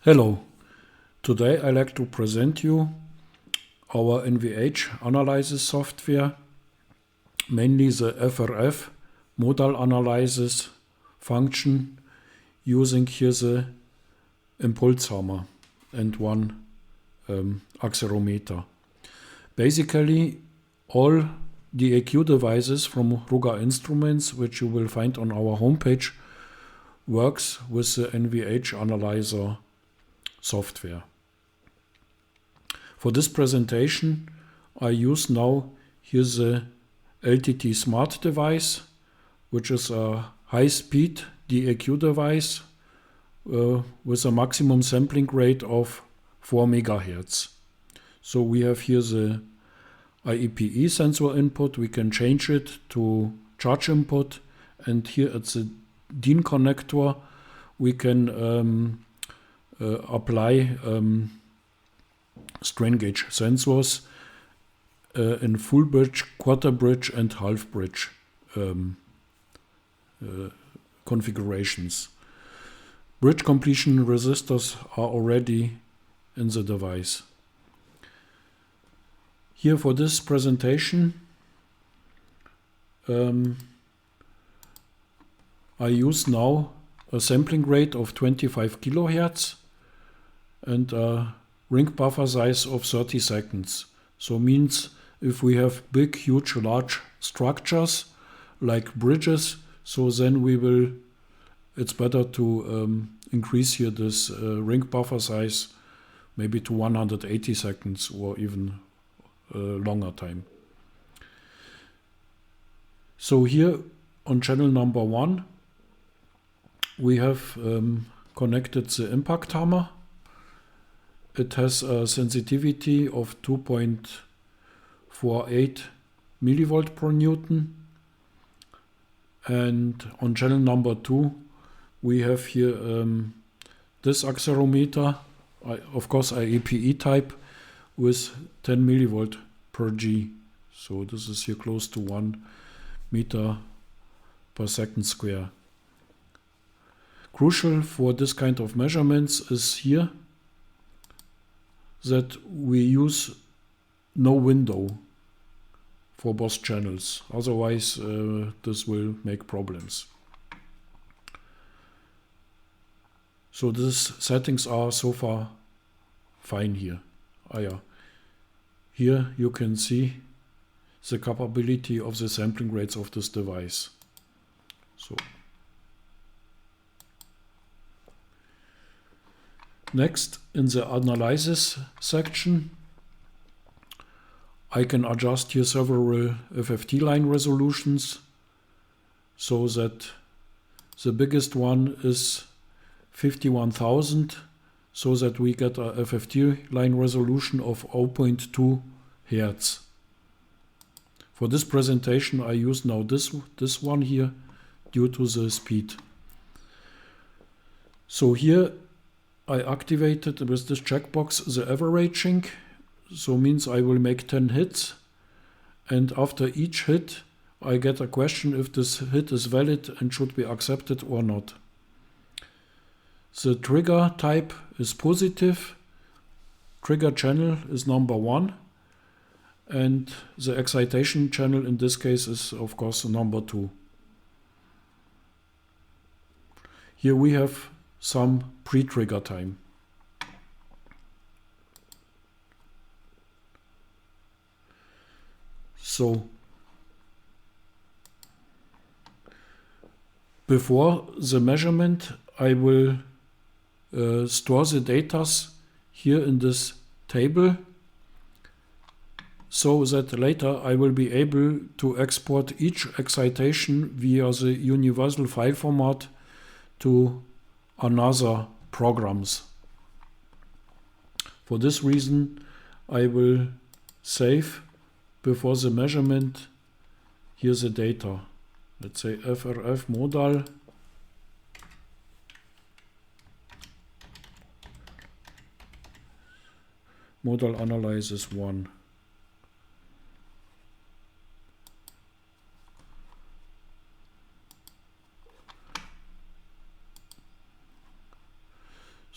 Hello, today I like to present you our NVH analysis software, mainly the FRF Modal analysis function using here the impulse hammer and one accelerometer. Basically, all the EQ devices from Ruger Instruments, which you will find on our homepage, works with the NVH analyzer software. For this presentation, I use now here the LTT Smart device, which is a high-speed DEQ device with a maximum sampling rate of 4 MHz. So we have here the IEPE sensor input. We can change it to charge input, and here at the DIN connector we can apply strain gauge sensors in full bridge, quarter bridge and half bridge configurations. Bridge completion resistors are already in the device. Here for this presentation I use now a sampling rate of 25 kHz and a ring buffer size of 30 seconds. So means if we have big, huge, large structures like bridges, so then it's better to increase here this ring buffer size maybe to 180 seconds or even longer time. So here on channel number 1 we have connected the impact hammer. It has a sensitivity of 2.48 millivolt per Newton. And on channel number 2 we have here this accelerometer, of course IEPE type, with 10 millivolt per G. So this is here close to 1 meter per second square. Crucial for this kind of measurements is here that we use no window for both channels, otherwise this will make problems. So these settings are so far fine here. Here you can see the capability of the sampling rates of this device. So next, in the analysis section, I can adjust here several FFT line resolutions, so that the biggest one is 51,000, so that we get a FFT line resolution of 0.2 Hz. For this presentation I use now this one here due to the speed. So here I activated with this checkbox the averaging, so means I will make 10 hits, and after each hit I get a question if this hit is valid and should be accepted or not. The trigger type is positive, trigger channel is number 1, and the excitation channel in this case is of course number 2. Here we have some pre-trigger time. So before the measurement I will store the data here in this table, so that later I will be able to export each excitation via the universal file format to another programs. For this reason I will save before the measurement here the data. Let's say FRF Modal analysis 1.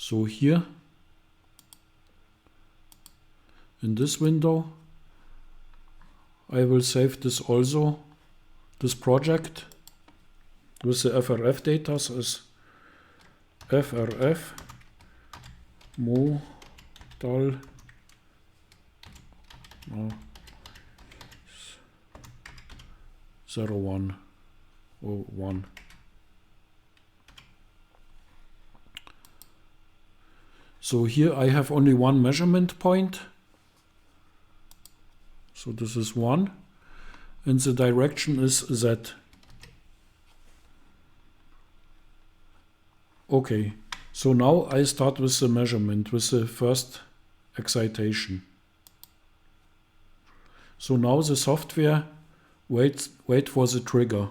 So here in this window I will save this also, this project with the FRF data as FRF Modal no, 0101. So here I have only one measurement point. So this is 1 and the direction is Z. Okay, so now I start with the measurement, with the first excitation. So now the software wait for the trigger.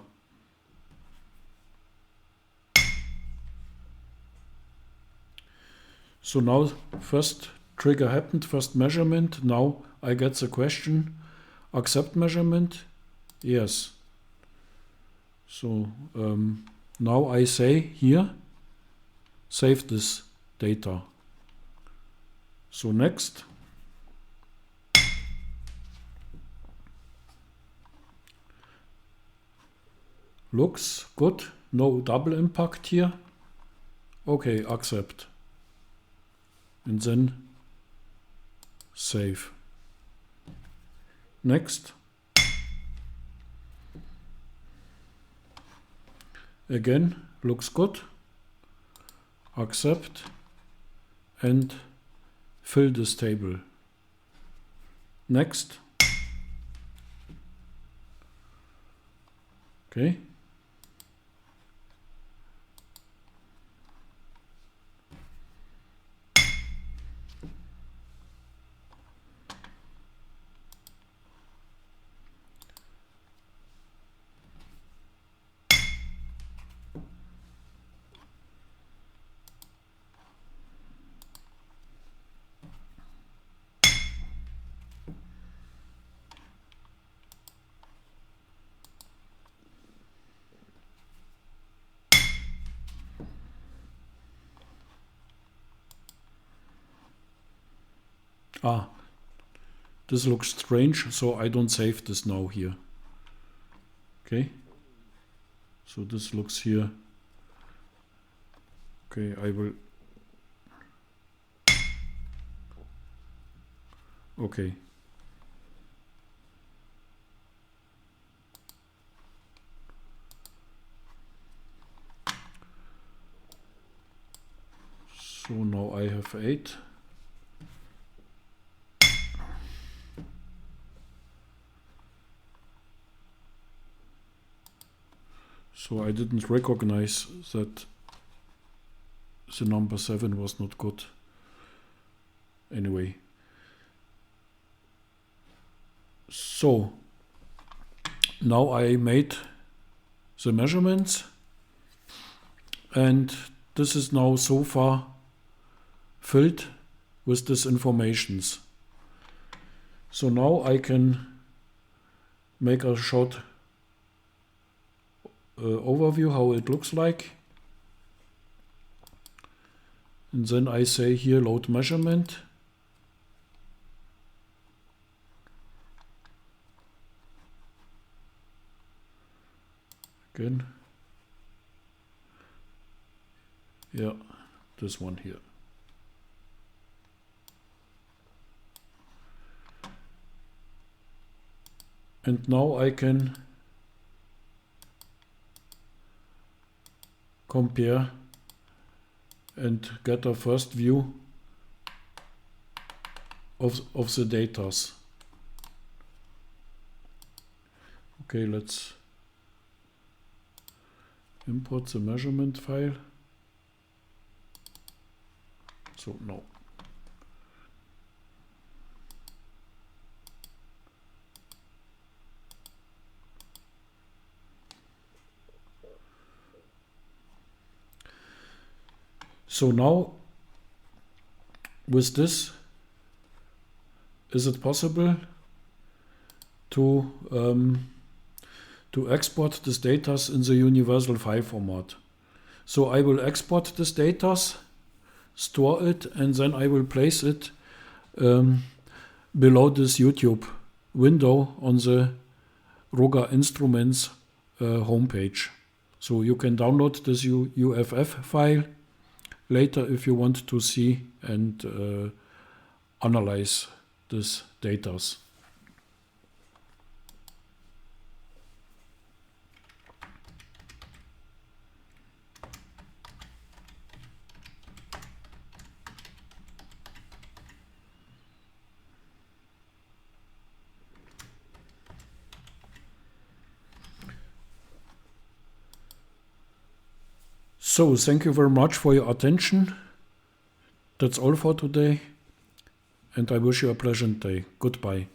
So now first trigger happened, first measurement. Now I get the question, accept measurement? Yes. So now I say here, save this data. So next. Looks good, no double impact here. Okay, accept. And then save. Next. Again, looks good. Accept and fill this table. Next. Okay. Ah, this looks strange, so I don't save this now here. Okay, so this looks here. Okay, I will. Okay. So now I have 8. So I didn't recognize that the number 7 was not good. Anyway. So now I made the measurements and this is now so far filled with these informations. So now I can make a short overview how it looks like. And then I say here load measurement. Again. Yeah, this one here. And now I can compare and get a first view of the datas. Okay, let's import the measurement file. So no. So now with this, is it possible to export this data in the universal file format? So I will export this data store it, and then I will place it below this YouTube window on the Roga Instruments homepage. So you can download this UFF file later if you want to see and analyze this data. So, thank you very much for your attention. That's all for today, and I wish you a pleasant day. Goodbye.